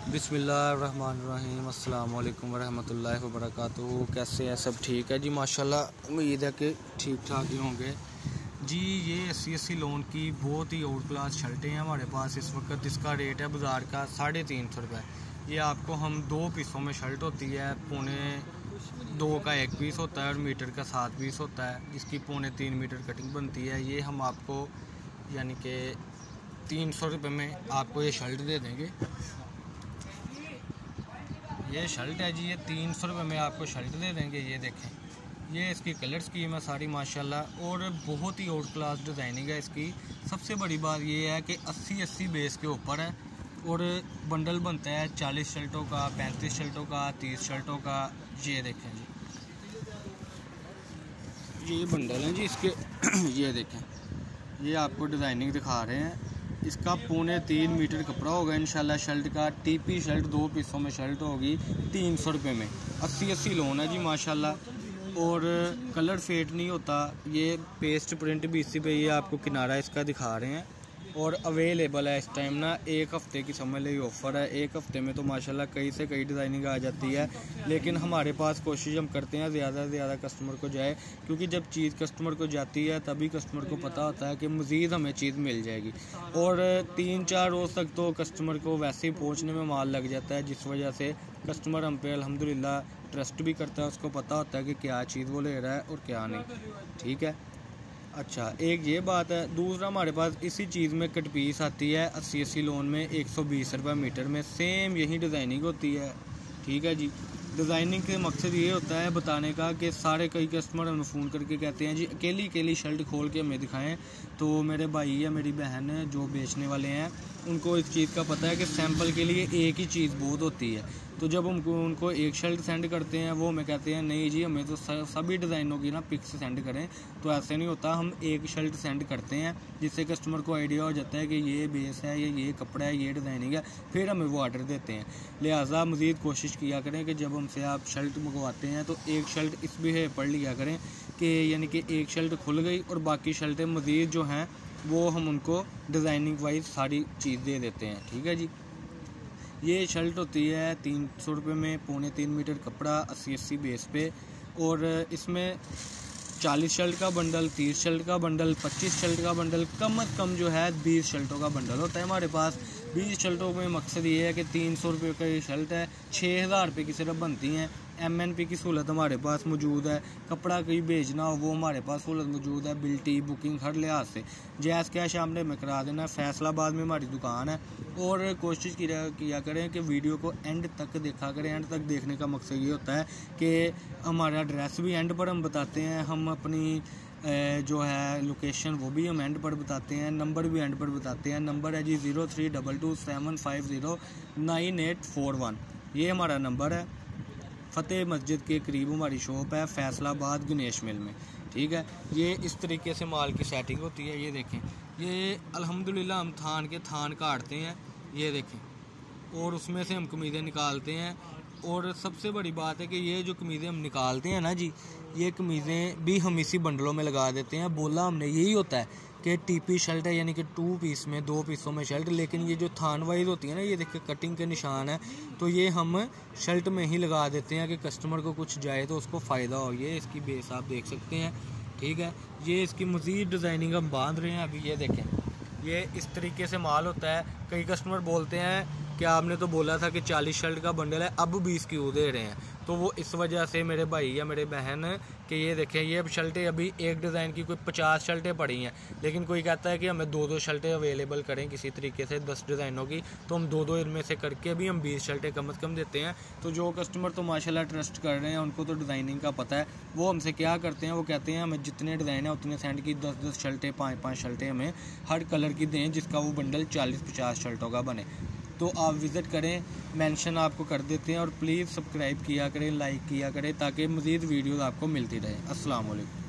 बिस्मिल्लाहिर्रहमानिर्रहीम अस्सलाम वालेकुम वरहमतुल्लाहि वबरकातुहू। कैसे हैं सब? ठीक है जी माशाल्लाह। उम्मीद है कि ठीक ठाक ही होंगे जी। ये 80 लोन की बहुत ही आउट क्लास शर्टें हैं हमारे पास इस वक्त। इसका रेट है बाज़ार का 350 रुपये। ये आपको हम 2 पीसों में शर्ट होती है, 2.25 का 1 पीस होता है और मीटर का 7 पीस होता है, जिसकी 3.25 मीटर कटिंग बनती है। ये हम आपको यानी कि 300 रुपये में आपको ये शर्ट दे देंगे। ये शर्ट है जी, ये 300 रुपये में आपको शर्ट दे देंगे। ये देखें, ये इसकी कलर स्कीम है सारी माशाल्लाह, और बहुत ही आउट क्लास डिज़ाइनिंग है इसकी। सबसे बड़ी बात ये है कि 80 बेस के ऊपर है और बंडल बनता है 40 शर्टों का, 35 शर्टों का, 30 शर्टों का। ये देखें जी, ये बंडल हैं जी इसके। ये देखें, ये आपको डिज़ाइनिंग दिखा रहे हैं। इसका 3.25 मीटर कपड़ा होगा इंशाल्लाह शर्ट का। टीपी शर्ट 2 पीसों में शर्ट होगी 300 रुपये में। 80 लोन है जी माशाल्लाह, और कलर फेड नहीं होता। ये पेस्ट प्रिंट भी इसी पे ये आपको किनारा इसका दिखा रहे हैं, और अवेलेबल है इस टाइम ना। 1 हफ़्ते की समझ ली ऑफ़र है। 1 हफ़्ते में तो माशाल्लाह कई से कई डिज़ाइनिंग आ जाती है, लेकिन हमारे पास कोशिश हम करते हैं ज़्यादा से ज़्यादा कस्टमर को जाए, क्योंकि जब चीज़ कस्टमर को जाती है तभी कस्टमर को पता होता है कि मज़ीद हमें चीज़ मिल जाएगी। और 3-4 रोज़ तक तो कस्टमर को वैसे ही पहुँचने में माल लग जाता है, जिस वजह से कस्टमर हम पे अल्हम्दुलिल्लाह ट्रस्ट भी करता है। उसको पता होता है कि क्या चीज़ वो ले रहा है और क्या नहीं। ठीक है, अच्छा, एक ये बात है। दूसरा, हमारे पास इसी चीज़ में कट पीस आती है 80 लोन में 120 रुपये मीटर में। सेम यही डिज़ाइनिंग होती है। ठीक है जी, डिज़ाइनिंग के मकसद ये होता है बताने का कि सारे कई कस्टमर हमें फ़ोन करके कहते हैं जी अकेली शर्ट खोल के हमें दिखाएं। तो मेरे भाई या मेरी बहन जो बेचने वाले हैं उनको इस चीज़ का पता है कि सैंपल के लिए एक ही चीज़ बहुत होती है। तो जब हम उनको एक शर्ट सेंड करते हैं, वो हमें कहते हैं नहीं जी हमें तो सभी डिज़ाइनों की ना पिक्स सेंड करें। तो ऐसे नहीं होता, हम एक शर्ट सेंड करते हैं जिससे कस्टमर को आइडिया हो जाता है कि ये बेस है, ये कपड़ा है, ये डिज़ाइनिंग है, फिर हमें वो ऑर्डर देते हैं। लिहाजा मज़ीद कोशिश किया करें कि जब हमसे आप शर्ट मंगवाते हैं तो एक शर्ट इस बिहेव पढ़ लिया करें कि यानी कि एक शर्ट खुल गई और बाकी शर्टें मज़ीद जो हैं वो हम उनको डिज़ाइनिंग वाइज सारी चीज़ दे देते हैं। ठीक है जी, ये शर्ट होती है 300 रुपये में, 3.25 मीटर कपड़ा, 80 बेस पे। और इसमें 40 शर्ट का बंडल, 30 शर्ट का बंडल, 25 शर्ट का बंडल, कम से कम जो है 20 शर्टों का बंडल होता है हमारे पास। 20 शर्टों में मकसद ये है कि 300 रुपये का ये शर्ट है, 6000 रुपये की सिर्फ बनती हैं। MNP की सहूलत हमारे पास मौजूद है। कपड़ा कहीं भेजना हो वो हमारे पास सहूलत मौजूद है। बिल्टी बुकिंग हर लिहाज से जैस कैश आपने में करा देना। फैसलाबाद में हमारी दुकान है। और कोशिश किया करें कि वीडियो को एंड तक देखा करें। एंड तक देखने का मकसद ये होता है कि हमारा एड्रेस भी एंड पर हम बताते हैं, हम अपनी जो है लोकेशन वो भी हम एंड पर बताते हैं, नंबर भी एंड पर बताते हैं। नंबर है जी 0322750981। ये हमारा नंबर है। फ़तेह मस्जिद के करीब हमारी शॉप है, फैसलाबाद गणेश मिल में। ठीक है, ये इस तरीके से माल की सेटिंग होती है। ये देखें, ये अल्हम्दुलिल्लाह हम थान काटते हैं, ये देखें, और उसमें से हम कमीज़ें निकालते हैं। और सबसे बड़ी बात है कि ये जो कमीज़ें हम निकालते हैं ना जी, ये कमीज़ें भी हम इसी बंडलों में लगा देते हैं। बोला हमने यही होता है कि टीपी शर्ट है यानी कि 2 पीस में, 2 पीसों में शर्ट, लेकिन ये जो थान वाइज होती है ना, ये देखिए कटिंग के निशान है, तो ये हम शर्ट में ही लगा देते हैं कि कस्टमर को कुछ जाए तो उसको फ़ायदा हो। ये इसकी बेस आप देख सकते हैं। ठीक है, ये इसकी मज़ीद डिज़ाइनिंग हम बांध रहे हैं अभी। ये देखें, ये इस तरीके से माल होता है। कई कस्टमर बोलते हैं कि आपने तो बोला था कि 40 शर्ट का बंडल है, अब 20 क्यों दे रहे हैं? तो वो इस वजह से मेरे भाई या मेरे बहन कि ये देखें, ये शर्टें अभी एक डिज़ाइन की कोई 50 शर्टें पड़ी हैं, लेकिन कोई कहता है कि हमें 2-2 शर्टें अवेलेबल करें किसी तरीके से 10 डिज़ाइनों की, तो हम 2-2 इनमें से करके भी हम 20 शर्टें कम से कम देते हैं। तो जो कस्टमर तो माशाल्लाह ट्रस्ट कर रहे हैं, उनको तो डिज़ाइनिंग का पता है, वो हमसे क्या करते हैं, वो कहते हैं हमें जितने डिज़ाइन है उतने सेंड की 10-10 शर्टें, 5-5 शर्टें हमें हर कलर की दें, जिसका वो बंडल 40-50 शर्टों का बने। तो आप विज़िट करें, मेंशन आपको कर देते हैं। और प्लीज़ सब्सक्राइब किया करें, लाइक किया करें, ताकि मज़ीद वीडियोज़ आपको मिलती रहे। अस्सलाम वालेकुम।